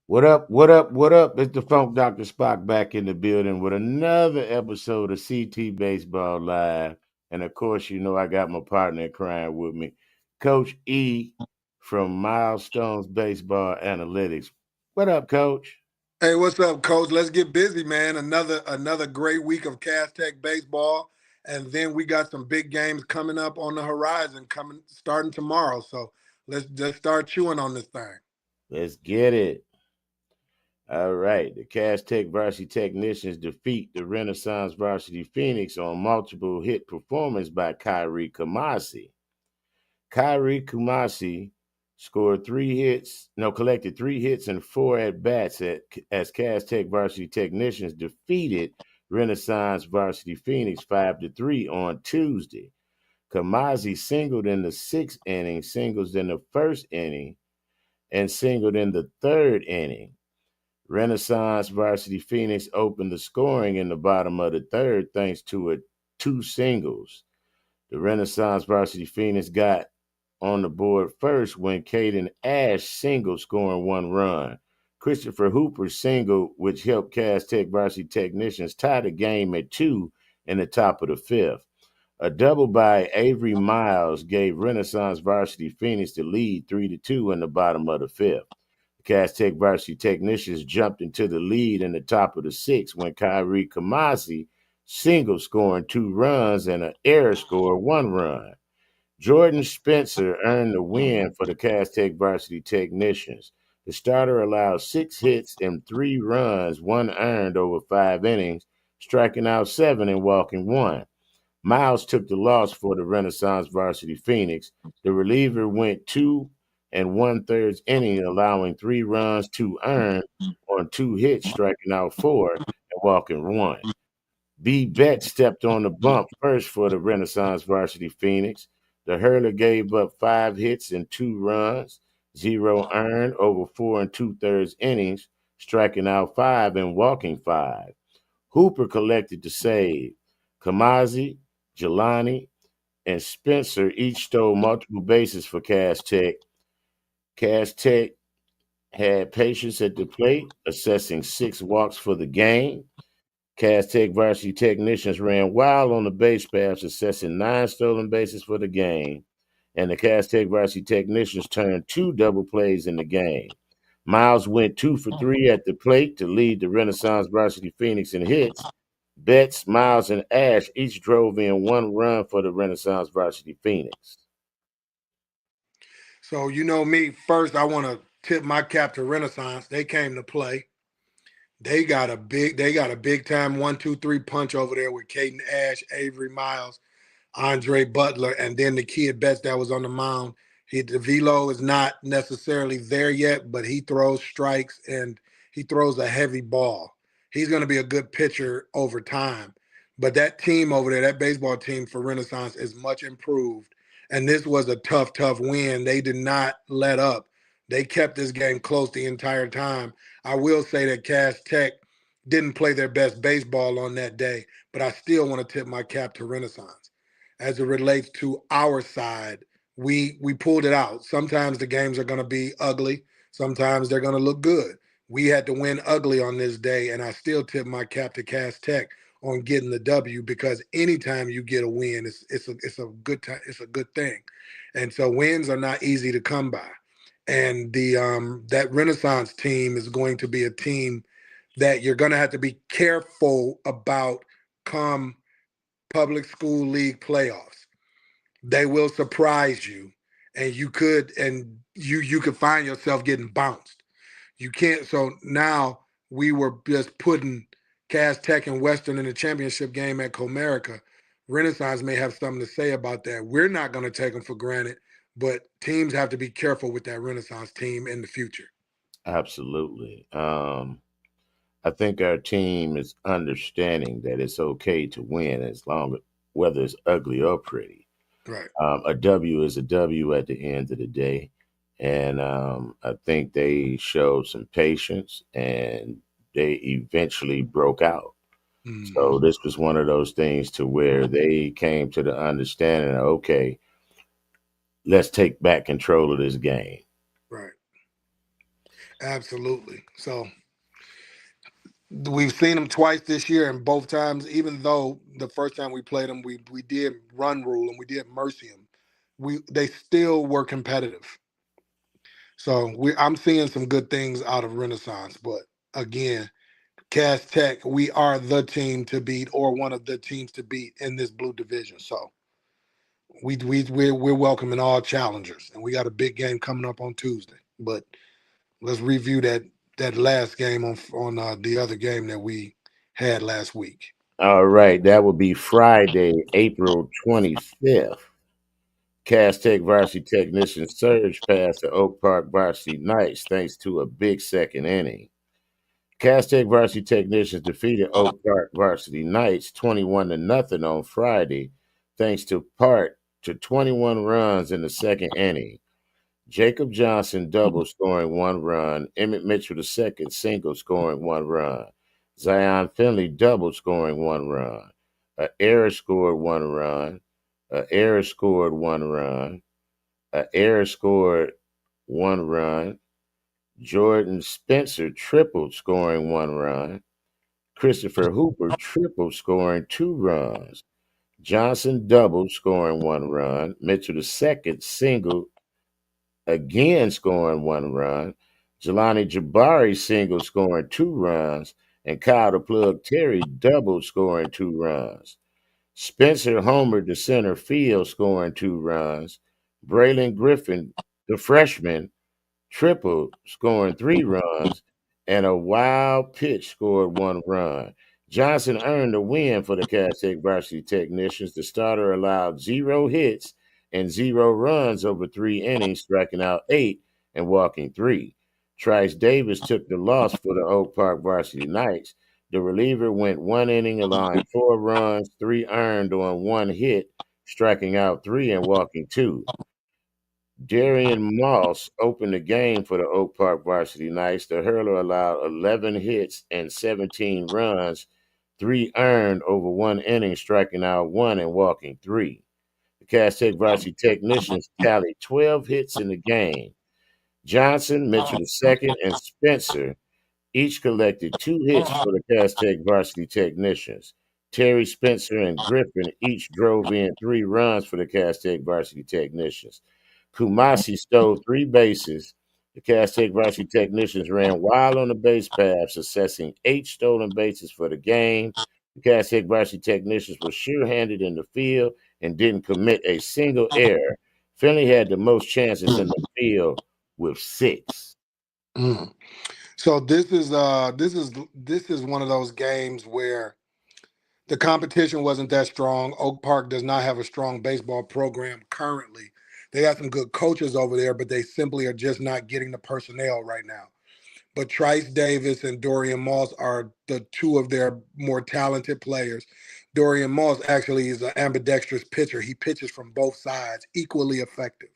What up? What up? What up? It's the Funk Dr. Spock back in the building with another episode of CT Baseball Live. And of course, you know I got my partner in crime with me, Coach E from Milestones Baseball Analytics. What up, Coach? Hey, what's up, Coach? Let's get busy, man. Another great week of Cass Tech baseball, and then we got some big games coming up on the horizon, coming starting tomorrow. So let's just start chewing on this thing. Let's get it. All right. The Cass Tech Varsity Technicians defeat the Renaissance Varsity Phoenix on multiple hit performance by Kyrie Kamasi. Kyrie Kumasi scored collected 3 hits and 4 at bats as Cass Tech Varsity Technicians defeated Renaissance Varsity Phoenix 5-3 on Tuesday. Kamasi singled in the sixth inning, singles in the first inning, and singled in the third inning. Renaissance Varsity Phoenix opened the scoring in the bottom of the third thanks to two singles. The Renaissance Varsity Phoenix got on the board first when Caden Ash singled, scoring 1 run. Christopher Hooper singled, which helped Cass Tech Varsity Technicians tie the game at 2 in the top of the fifth. A double by Avery Miles gave Renaissance Varsity Phoenix the lead 3-2 in the bottom of the fifth. Cass Tech Varsity Technicians jumped into the lead in the top of the sixth when Kyrie Kamasi single, scoring 2 runs, and an error scored 1 run. Jordan Spencer earned the win for the Cass Tech Varsity Technicians. The starter allowed 6 hits and 3 runs, 1 earned over 5 innings, striking out 7 and walking 1. Miles took the loss for the Renaissance Varsity Phoenix. The reliever went 2 and 1/3 innings, allowing 3 runs, 2 earned on 2 hits, striking out 4 and walking 1. B. Bet stepped on the bump first for the Renaissance Varsity Phoenix. The hurler gave up 5 hits and 2 runs, 0 earned over 4 and 2/3 innings, striking out 5 and walking 5. Hooper collected the save. Kamazi, Jelani, and Spencer each stole multiple bases for Cass Tech. Cass Tech had patience at the plate, assessing 6 walks for the game. Cass Tech Varsity Technicians ran wild on the base paths, assessing 9 stolen bases for the game. And the Cass Tech Varsity Technicians turned 2 double plays in the game. Miles went 2 for 3 at the plate to lead the Renaissance Varsity Phoenix in hits. Betts, Miles, and Ash each drove in 1 run for the Renaissance Varsity Phoenix. So you know me. First, I want to tip my cap to Renaissance. They came to play. They got a big time 1-2-3 punch over there with Caden Ash, Avery Miles, Andre Butler, and then the kid Betts that was on the mound. The velo is not necessarily there yet, but he throws strikes and he throws a heavy ball. He's going to be a good pitcher over time. But that team over there, that baseball team for Renaissance, is much improved. And this was a tough win. They did not let up. They kept this game close the entire time. I will say that Cass Tech didn't play their best baseball on that day, but I still want to tip my cap to Renaissance as it relates to our side. We pulled it out. Sometimes the games are going to be ugly. Sometimes they're going to look good. We had to win ugly on this day, and I still tip my cap to Cass Tech on getting the W because anytime you get a win, it's a good time. It's a good thing, and so wins are not easy to come by. And the that Renaissance team is going to be a team that you're going to have to be careful about come public school league playoffs. They will surprise you, and you could find yourself getting bounced. You can't. So now we were just putting Cass Tech and Western in the championship game at Comerica. Renaissance may have something to say about that. We're not going to take them for granted, but teams have to be careful with that Renaissance team in the future. Absolutely. I think our team is understanding that it's okay to win as long as whether it's ugly or pretty. Right. A W is a W at the end of the day. And I think they showed some patience and they eventually broke out. Hmm. So this was one of those things to where they came to the understanding of, okay, let's take back control of this game. Right. Absolutely. So we've seen them twice this year, and both times, even though the first time we played them, we did run rule and we did mercy them. They still were competitive. So I'm seeing some good things out of Renaissance, but again, Cass Tech, we are the team to beat, or one of the teams to beat in this blue division. So we're welcoming all challengers, and we got a big game coming up on Tuesday. But let's review that last game on the other game that we had last week. All right, that would be Friday, April 25th. Cass Tech varsity technician surge past the Oak Park varsity Knights thanks to a big second inning. Cass Tech varsity technicians defeated Oak Park varsity Knights 21 to nothing on Friday, thanks to part to 21 runs in the second inning. Jacob Johnson double scoring one run. Emmett Mitchell II single scoring one run. Zion Finley double scoring one run. A error scored one run. A error scored one run. A error scored one run. Jordan Spencer tripled scoring one run. Christopher Hooper tripled scoring two runs. Johnson doubled scoring one run. Mitchell II single again scoring one run. Jelani Jabari single scoring two runs. And Kyle the Plug Terry double scoring two runs. Spencer Homer to center field scoring two runs. Braylon Griffin, the freshman, triple, scoring three runs, and a wild pitch scored one run. Johnson earned the win for the Cass Tech varsity technicians. The starter allowed zero hits and zero runs over three innings, striking out eight and walking three. Trice Davis took the loss for the Oak Park varsity Knights. The reliever went one inning, allowing four runs, three earned on one hit, striking out three and walking two. Darian Moss opened the game for the Oak Park Varsity Knights. The hurler allowed 11 hits and 17 runs, three earned over one inning, striking out one and walking three. The Cass Tech Varsity Technicians tallied 12 hits in the game. Johnson, Mitchell II, and Spencer each collected two hits for the Cass Tech Varsity Technicians. Terry, Spencer, and Griffin each drove in three runs for the Cass Tech Varsity Technicians. Kumasi stole three bases. The Cass Tech Varsity Technicians ran wild on the base paths, assessing eight stolen bases for the game. The Cass Tech Varsity Technicians were sure-handed in the field and didn't commit a single error. Finley had the most chances in the field with six. Mm. So this is one of those games where the competition wasn't that strong. Oak Park does not have a strong baseball program currently. They got some good coaches over there, but they simply are just not getting the personnel right now. But Trice Davis and Dorian Moss are the two of their more talented players. Dorian Moss actually is an ambidextrous pitcher. He pitches from both sides, equally effective.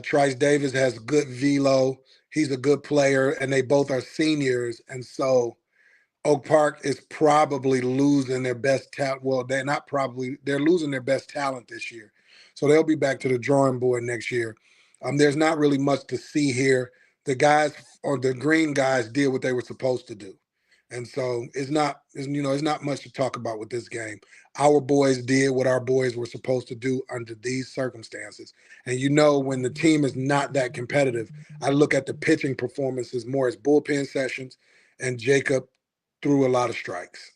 Trice Davis has good velo. He's a good player, and they both are seniors. And so Oak Park is probably losing their best talent. Well, they're not probably, they're losing their best talent this year. So they'll be back to the drawing board next year. There's not really much to see here. The guys or the green guys did what they were supposed to do. And so it's not much to talk about with this game. Our boys did what our boys were supposed to do under these circumstances. And when the team is not that competitive, I look at the pitching performances more as bullpen sessions, and Jacob threw a lot of strikes.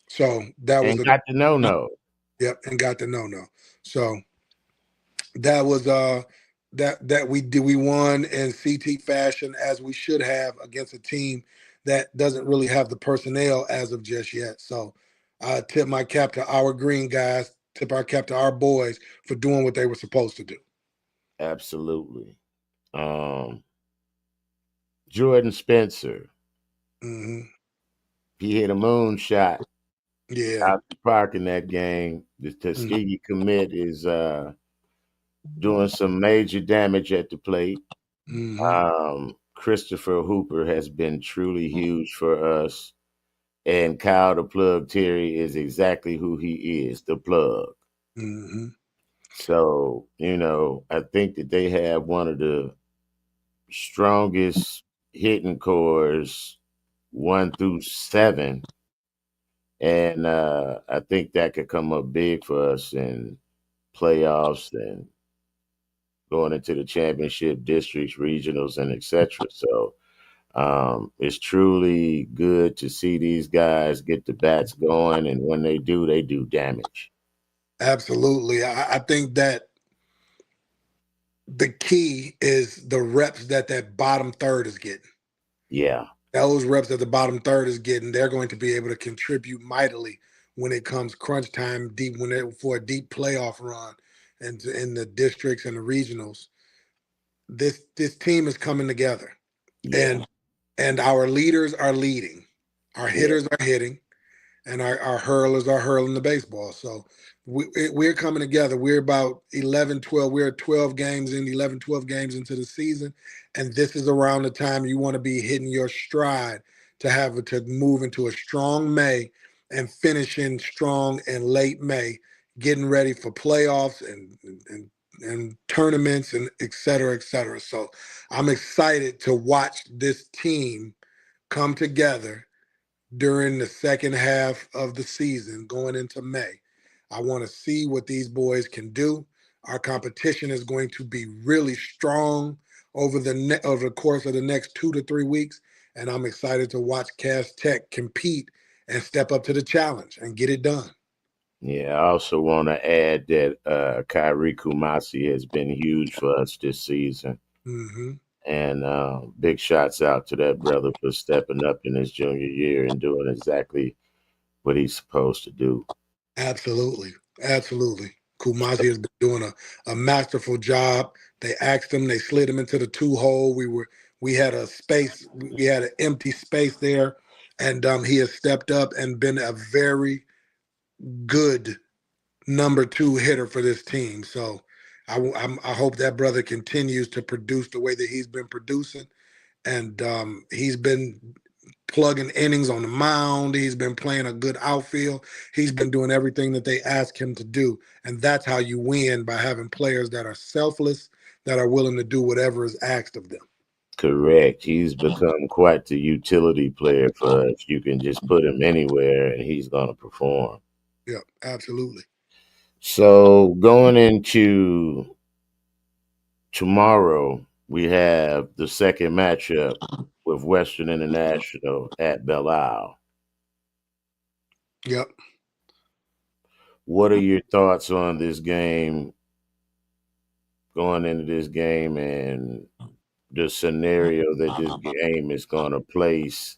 So that was And a got the no. yep, and got the no. So that was that we won in CT fashion, as we should have, against a team that doesn't really have the personnel as of just yet. So I tip my cap to our green guys, tip our cap to our boys for doing what they were supposed to do. Absolutely. Um, Jordan Spencer, Hmm. he hit a moonshot Yeah. out the park in that game. The Tuskegee commit is doing some major damage at the plate. Hmm. Christopher Hooper has been truly huge for us. And Kyle the Plug Terry is exactly who he is, the plug. Hmm. So, I think that they have one of the strongest. hitting cores 1 through 7, and I think that could come up big for us in playoffs and going into the championship districts, regionals, and etc. So it's truly good to see these guys get the bats going, and when they do damage. Absolutely. I think that the key is the reps that bottom third is getting. Yeah, Those reps that the bottom third is getting, they're going to be able to contribute mightily when it comes crunch time, deep when they for a deep playoff run, and in the districts and the regionals. This team is coming together, yeah, and our leaders are leading, our yeah, hitters are hitting, and our hurlers are hurling the baseball. So we're coming together. We're about 11, 12. We're 12 games in, 11, 12 games into the season. And this is around the time you want to be hitting your stride to move into a strong May and finishing strong in late May, getting ready for playoffs and tournaments and et cetera, et cetera. So I'm excited to watch this team come together during the second half of the season going into May. I want to see what these boys can do. Our competition is going to be really strong over the course of the next 2 to 3 weeks, and I'm excited to watch Cass Tech compete and step up to the challenge and get it done. yeah. I also want to add that Kyrie Kumasi has been huge for us this season. Hmm. And big shots out to that brother for stepping up in his junior year and doing exactly what he's supposed to do. Absolutely. Absolutely. Kumasi has been doing a masterful job. They asked him, they slid him into the two hole. We had a space, we had an empty space there, and he has stepped up and been a very good number two hitter for this team. So I hope that brother continues to produce the way that he's been producing, and he's been plugging innings on the mound. He's been playing a good outfield. He's been doing everything that they ask him to do. And that's how you win, by having players that are selfless, that are willing to do whatever is asked of them. Correct. He's become quite the utility player for us. You can just put him anywhere and he's going to perform. Yeah, absolutely. So going into tomorrow, we have the second matchup with Western International at Belle Isle. Yep. What are your thoughts on this game, going into this game, and the scenario that this game is going to place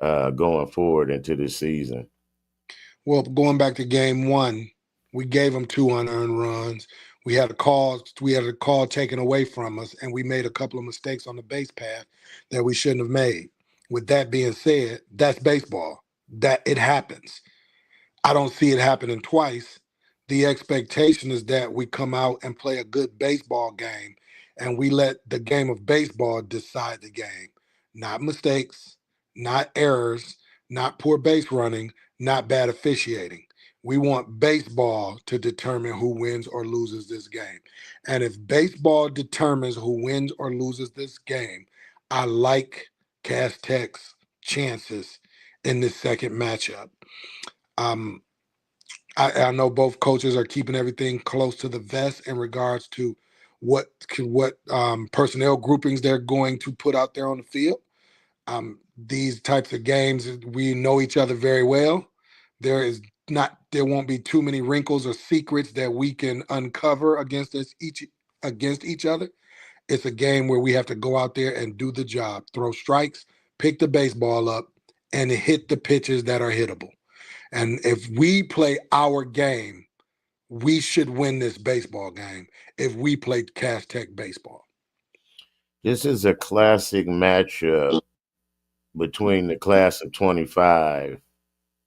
going forward into the season? Well, going back to game one, we gave them two unearned runs. We had a call taken away from us, and we made a couple of mistakes on the base path that we shouldn't have made. With that being said, that's baseball. That it happens. I don't see it happening twice. The expectation is that we come out and play a good baseball game, and we let the game of baseball decide the game. Not mistakes, not errors, not poor base running, not bad officiating. We want baseball to determine who wins or loses this game. And if baseball determines who wins or loses this game, I like Cass Tech's chances in this second matchup. Um, I know both coaches are keeping everything close to the vest in regards to what personnel groupings they're going to put out there on the field. These types of games, we know each other very well. There won't be too many wrinkles or secrets that we can uncover against each other. It's a game where we have to go out there and do the job, throw strikes, pick the baseball up, and hit the pitches that are hittable. And if we play our game, we should win this baseball game if we played Cass Tech baseball. This is a classic matchup between the class of 25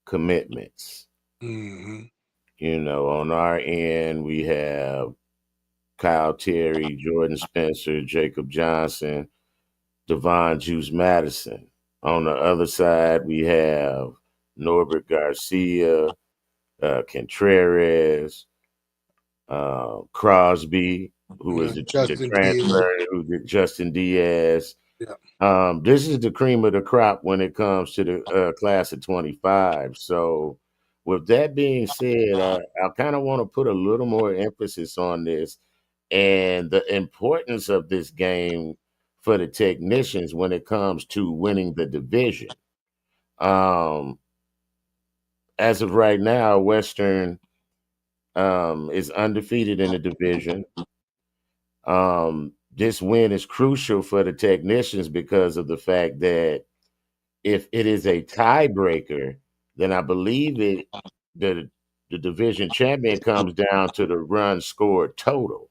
commitments. Hmm. On our end, we have Kyle Terry, Jordan Spencer, Jacob Johnson, Devon Juice Madison. On the other side, we have Norbert Garcia, Contreras, Crosby, who was the Justin Diaz. transfer, who did Justin Diaz. Yeah. This is the cream of the crop when it comes to the class of 25. So, with that being said, I kind of want to put a little more emphasis on this and the importance of this game for the technicians when it comes to winning the division. Um, as of right now, Western is undefeated in the division. This win is crucial for the technicians because of the fact that if it is a tiebreaker, then I believe the the division champion comes down to the run scored total.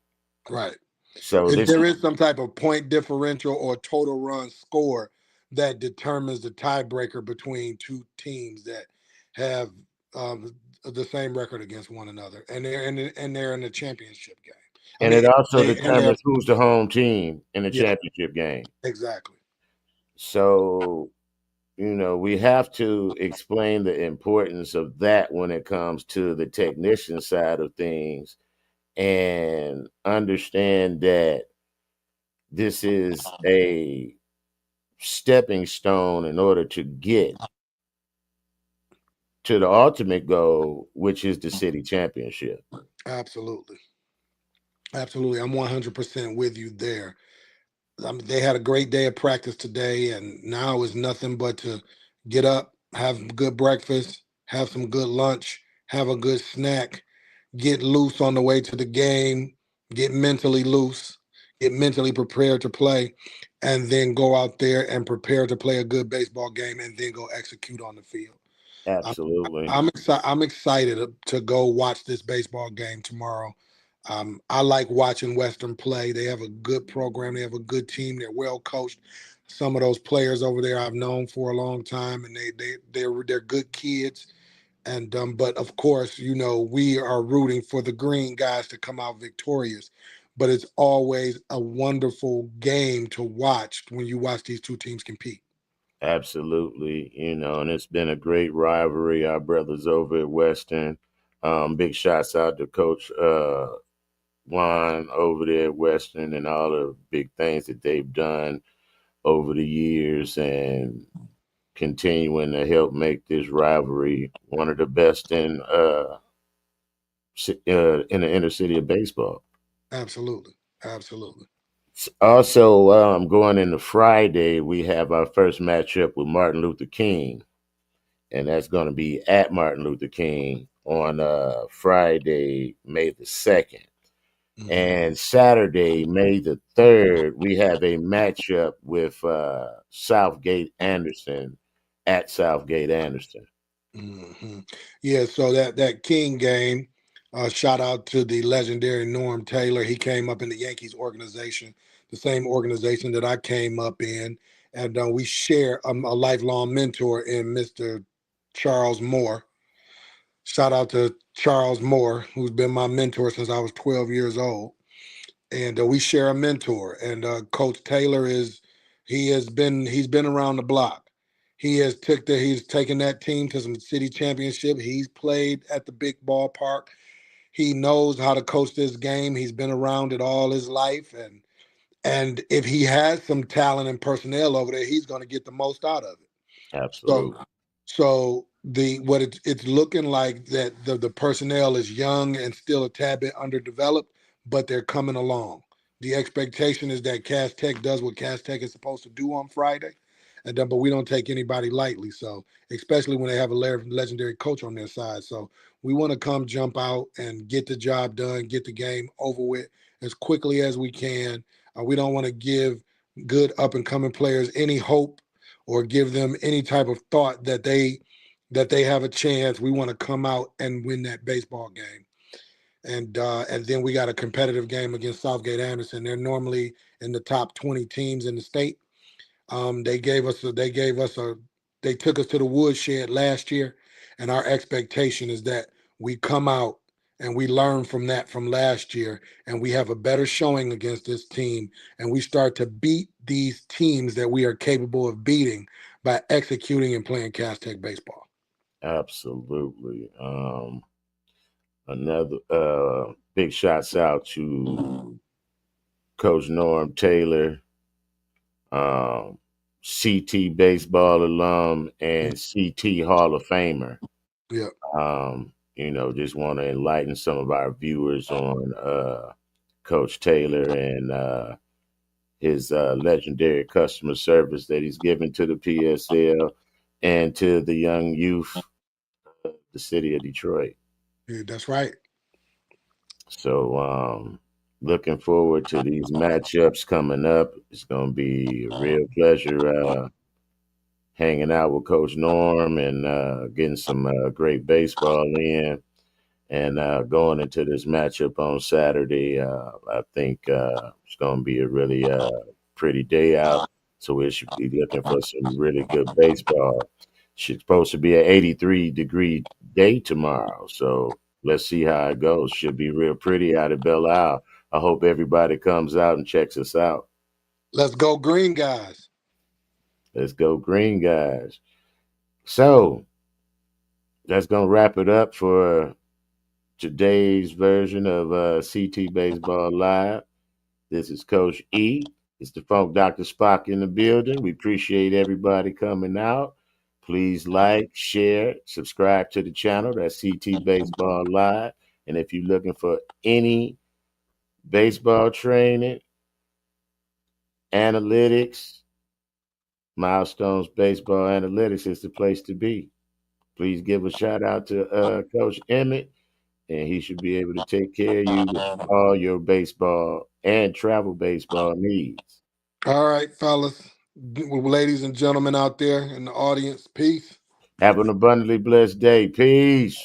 Right. So If this there is some type of point differential or total run score that determines the tiebreaker between two teams that have the same record against one another, and they're in the championship game. I and mean, it also they're determines who's the home team in the yeah, championship game. exactly, So, we have to explain the importance of that when it comes to the technician side of things and understand that this is a stepping stone in order to get to the ultimate goal, which is the city championship. absolutely, absolutely. I'm 100% with you there. I mean, they had a great day of practice today, and now is nothing but to get up, have good breakfast, have some good lunch, have a good snack, get loose on the way to the game, get mentally loose, get mentally prepared to play, and then go out there and prepare to play a good baseball game, and then go execute on the field. I'm, Absolutely. I'm excited. I'm excited to go watch this baseball game tomorrow. I like watching Western play. They have a good program. They have a good team. They're well coached. Some of those players over there I've known for a long time, and they're good kids. And but of course, we are rooting for the green guys to come out victorious. But it's always a wonderful game to watch when you watch these two teams compete. Absolutely. And it's been a great rivalry. Our brothers over at Western. Big shots out to Coach Juan over there at Western and all the big things that they've done over the years and continuing to help make this rivalry one of the best in the inner city of baseball. Absolutely, absolutely. Also, going into Friday, we have our first matchup with Martin Luther King, and that's going to be at Martin Luther King on Friday, May the 2nd. Mhm. And Saturday, May the 3rd, we have a matchup with Southgate Anderson at Southgate Anderson. hmm Yeah, so that King game, shout out to the legendary Norm Taylor. He came up in the Yankees organization, the same organization that I came up in, and we share a lifelong mentor in Mr. Charles Moore. Shout out to Charles Moore, who's been my mentor since I was 12 years old, and we share a mentor. And Coach Taylor he's been around the block. He's taken that team to some city championship. He's played at the big ballpark. He knows how to coach this game. He's been around it all his life, and if he has some talent and personnel over there, he's going to get the most out of it. So, Absolutely. so the what it's looking like that the personnel is young and still a tad bit underdeveloped, but they're coming along. The expectation is that Cass Tech does what Cass Tech is supposed to do on Friday, and then, but we don't take anybody lightly. So, especially when they have a legendary coach on their side. So, we want to come jump out and get the job done, get the game over with as quickly as we can. We don't want to give good up and coming players any hope or give them any type of thought that they have a chance. We want to come out and win that baseball game. And then we got a competitive game against Southgate Anderson. They're normally in the top 20 teams in the state. They took us to the woodshed last year, and our expectation is that we come out and we learn from that from last year, and we have a better showing against this team, and we start to beat these teams that we are capable of beating by executing and playing Cass Tech baseball. Absolutely. Another big shots out to Coach Norm Taylor um, CT baseball alum and CT Hall of Famer. Yeah. Just want to enlighten some of our viewers on Coach Taylor and his legendary customer service that he's given to the PSL and to the young youth of the city of Detroit. Yeah, that's right. So, looking forward to these matchups coming up. It's going to be a real pleasure hanging out with Coach Norm and getting some great baseball in. And going into this matchup on Saturday, I think it's going to be a really pretty day out. So we should be looking for some really good baseball. It's supposed to be an 83-degree day tomorrow. So let's see how it goes. Should be real pretty out at Belle Isle. I hope everybody comes out and checks us out. Let's go green, guys. Let's go green, guys. So that's going to wrap it up for today's version of CT Baseball Live. This is Coach E. It's the Funk Dr. Spock in the building. We appreciate everybody coming out. Please like, share, subscribe to the channel. That's CT Baseball Live. And if you're looking for any baseball training, analytics, Milestones Baseball Analytics is the place to be. Please give a shout out to Coach Emmett, and he should be able to take care of you with all your baseball and travel baseball needs. All right, fellas, ladies and gentlemen out there in the audience, peace. Have an abundantly blessed day. Peace.